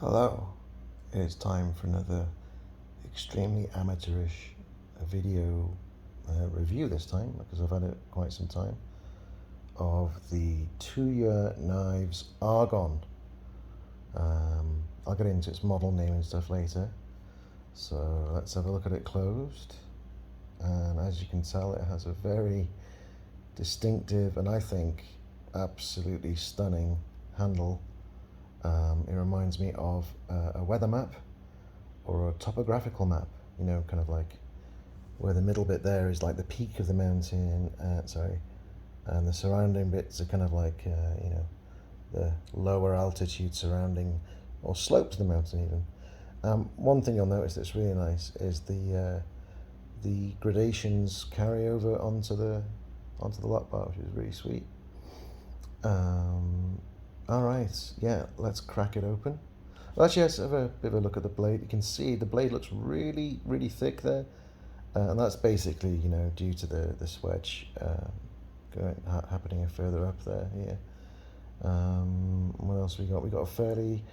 Hello, it is time for another extremely amateurish video review this time, because I've had it quite some time, of the Tuya knives Argon. I'll get into its model name and stuff later, so let's have a look at it closed. And as you can tell, it has a very distinctive and I think absolutely stunning handle. It reminds me of a weather map or a topographical map, you know, kind of like where the middle bit there is like the peak of the mountain, and the surrounding bits are kind of like, you know, the lower altitude surrounding or slopes of the mountain even. One thing you'll notice that's really nice is the gradations carry over onto the lock bar, which is really sweet. All right, yeah, let's crack it open. Well, actually, let's have a bit of a look at the blade. You can see the blade looks really, really thick there, and that's basically, you know, due to the swedge happening further up there. Here. What else we got? We got a fairly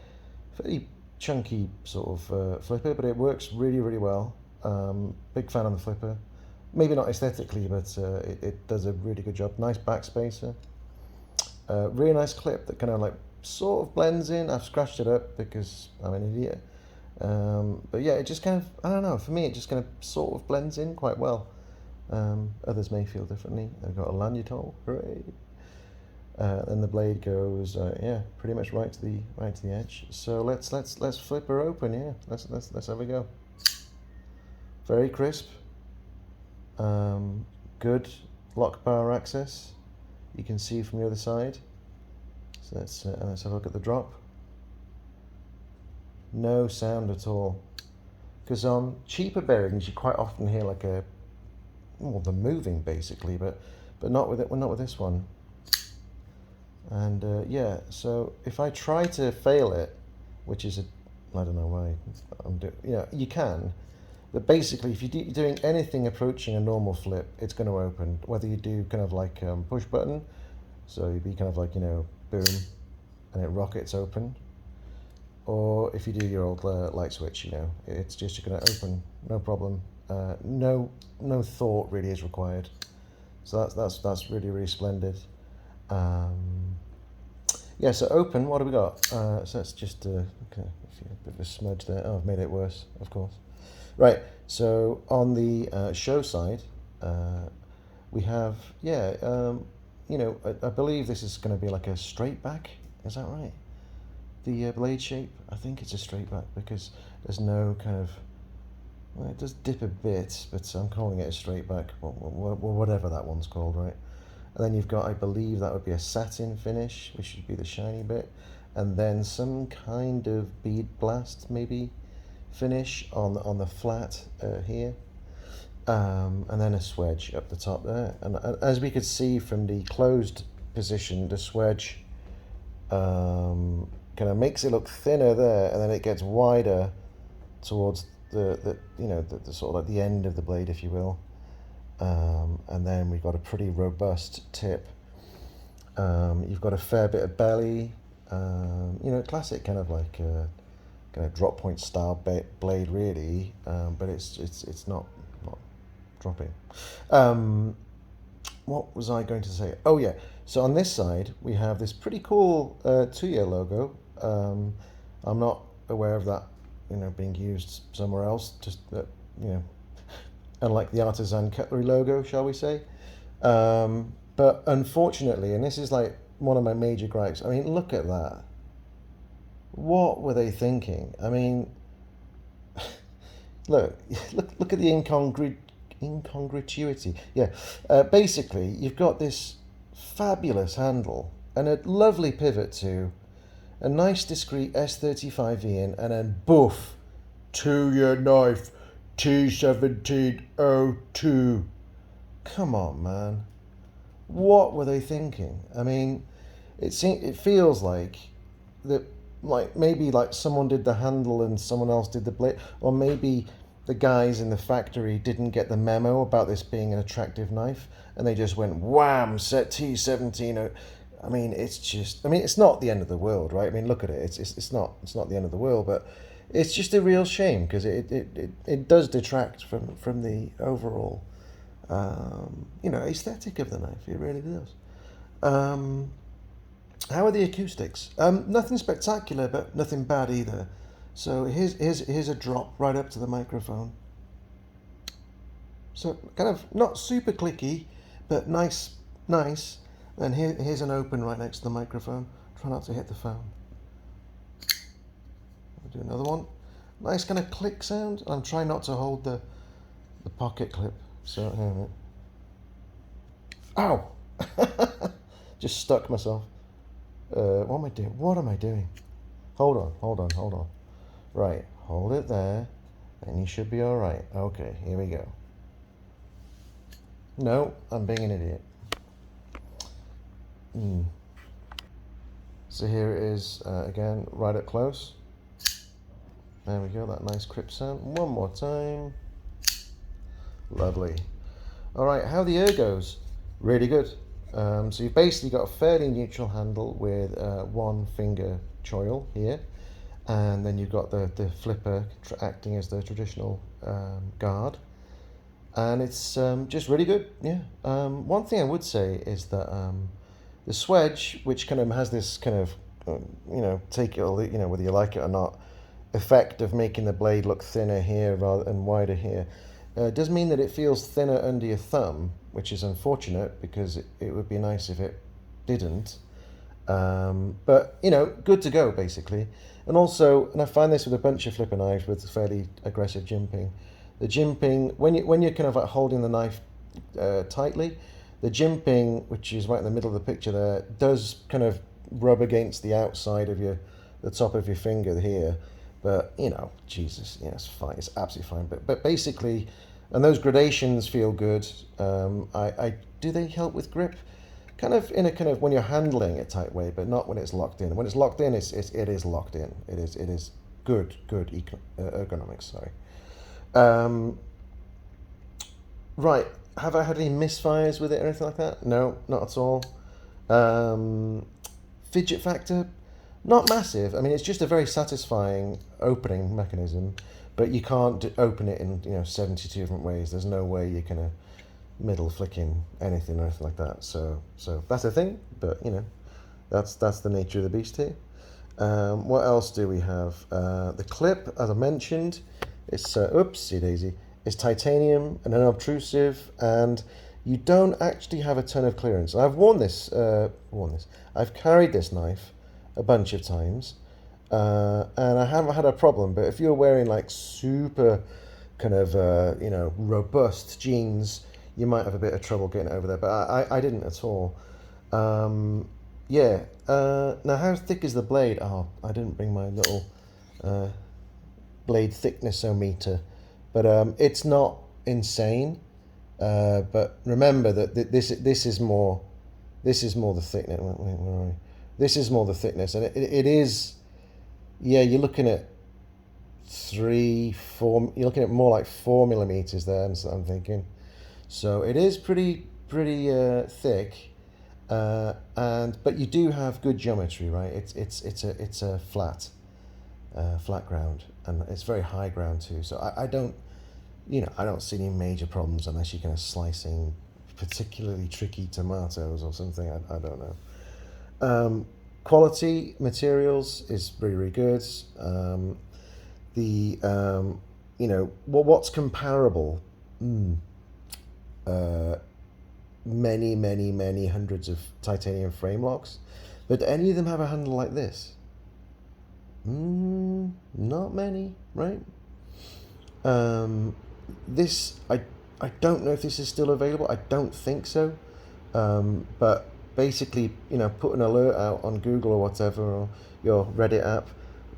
chunky sort of flipper, but it works really, really well. Big fan of the flipper. Maybe not aesthetically, but it does a really good job. Nice backspacer. Really nice clip that kind of like sort of blends in. I've scratched it up because I'm an idiot. But yeah, it just kind of, I don't know, for me it just kind of sort of blends in quite well. Others may feel differently. I've got a lanyard hole, hooray. Then the blade goes, yeah, pretty much right to the edge. So let's flip her open. Yeah, let's have a go. Very crisp. Good lock bar access. You can see from the other side. So let's have a look at the drop. No sound at all. Because on cheaper bearings, you quite often hear like a, well, the moving basically, but not with it. Well, not with this one. And yeah, so if I try to fail it, which is I don't know why I'm doing. Yeah, you can. But basically, if you're doing anything approaching a normal flip, it's going to open. Whether you do kind of like push button, so you'd be kind of like, you know, boom, and it rockets open. Or if you do your old light switch, you know, it's just going to open, no problem. No thought really is required. So that's really, really splendid. Yeah, so open, what do we got? So let's just, okay, a bit of a smudge there. Oh, I've made it worse, of course. Right, so on the show side, we have, yeah, you know, I believe this is going to be like a straight back. Is that right? The blade shape, I think it's a straight back because there's no kind of, well, it does dip a bit, but I'm calling it a straight back, whatever that one's called, right? And then you've got, I believe that would be a satin finish, which should be the shiny bit, and then some kind of bead blast, maybe, finish on the flat here, and then a swedge up the top there. And as we could see from the closed position, the swedge kind of makes it look thinner there, and then it gets wider towards the you know, the sort of like the end of the blade, if you will. And then we've got a pretty robust tip. You've got a fair bit of belly, you know, classic kind of like kind of drop point style blade really, but it's not dropping. What was I going to say? Oh yeah, so on this side we have this pretty cool Tuya logo. I'm not aware of that, you know, being used somewhere else, just that, you know, unlike the artisan cutlery logo, shall we say. But unfortunately, and this is like one of my major gripes, I mean, look at that. What were they thinking? I mean, look at the incongruity. Yeah, basically, you've got this fabulous handle and a lovely pivot to a nice discreet S35VN, and then boof, Tuya knife T1702. Come on, man. What were they thinking? I mean, it feels like that, like maybe like someone did the handle and someone else did the blade, or maybe the guys in the factory didn't get the memo about this being an attractive knife, and they just went wham, set T17. I mean, it's just, I mean, it's not the end of the world, right? I mean, look at it. It's not the end of the world, but it's just a real shame because it does detract from the overall, you know, aesthetic of the knife. It really does. How are the acoustics? Nothing spectacular, but nothing bad either. So here's a drop right up to the microphone. So kind of not super clicky, but nice. And here's an open right next to the microphone. Try not to hit the phone. I'll do another one. Nice kind of click sound. I'm trying not to hold the pocket clip. So here a minute. Ow! Just stuck myself. What am I doing? What am I doing? Hold on. Right, hold it there, and you should be all right. Okay, here we go. No, I'm being an idiot. So here it is again, right up close. There we go, that nice crisp sound. One more time. Lovely. All right, how the ergos? Really good. So you've basically got a fairly neutral handle with one finger choil here, and then you've got the flipper acting as the traditional guard, and it's just really good. Yeah. One thing I would say is that the swedge, which kind of has this kind of you know, take it or you know, whether you like it or not, effect of making the blade look thinner here rather than wider here, does mean that it feels thinner under your thumb, which is unfortunate because it would be nice if it didn't. But you know, good to go basically. And also, and I find this with a bunch of flipper knives with fairly aggressive jimping. The jimping, when you're kind of like holding the knife tightly, the jimping, which is right in the middle of the picture there, does kind of rub against the outside of the top of your finger here. But you know, Jesus, yeah, it's fine. It's absolutely fine. But basically, and those gradations feel good. Do they help with grip? Kind of in a kind of when you're handling a tight way, but not when it's locked in. When it's locked in, it is locked in. It is good ergonomics. Sorry. Right. Have I had any misfires with it or anything like that? No, not at all. Fidget factor, not massive. I mean, it's just a very satisfying opening mechanism, but you can't open it in 72 different ways. There's no way you can middle flicking anything or anything like that. So that's a thing, but that's the nature of the beast here. What else do we have? The clip, as I mentioned, it's oopsie daisy. It's titanium and unobtrusive, and you don't actually have a ton of clearance. I've worn this. I've carried this knife a bunch of times, and I haven't had a problem. But if you're wearing like super kind of robust jeans, you might have a bit of trouble getting over there. But I didn't at all. Yeah. Now, how thick is the blade? Oh, I didn't bring my little blade thickness-o-meter. But it's not insane. But remember that this is more the thickness. Where are we? This is more the thickness, and it is. Yeah, you're looking at 3, 4. You're looking at more like 4 millimeters there. I'm thinking. So it is pretty thick, but you do have good geometry, right? It's a flat ground, and it's very high ground too. So I don't see any major problems unless you're kind of slicing particularly tricky tomatoes or something. I don't know. Quality materials is very good. What's comparable? Many hundreds of titanium frame locks, but do any of them have a handle like this? Not many, right? This, I don't know if this is still available. I don't think so. But basically, put an alert out on Google or whatever, or your Reddit app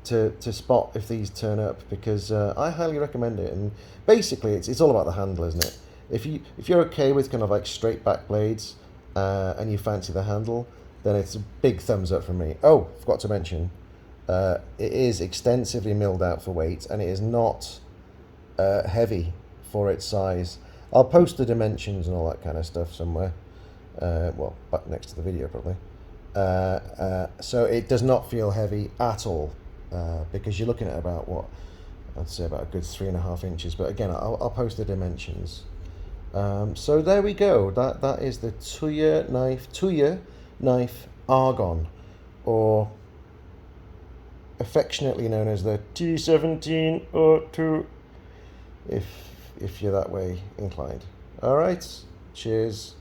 to spot if these turn up, because I highly recommend it. And basically, it's all about the handle, isn't it? If you're okay with kind of like straight back blades and you fancy the handle, then it's a big thumbs up from me. Oh, forgot to mention, it is extensively milled out for weight, and it is not heavy for its size. I'll post the dimensions and all that kind of stuff somewhere. Well, next to the video probably. So it does not feel heavy at all, because you're looking at about what I'd say about a good 3.5 inches. But again, I'll post the dimensions. So there we go. That is the Tuya knife Argon, or affectionately known as the T1702, if you're that way inclined. All right, cheers.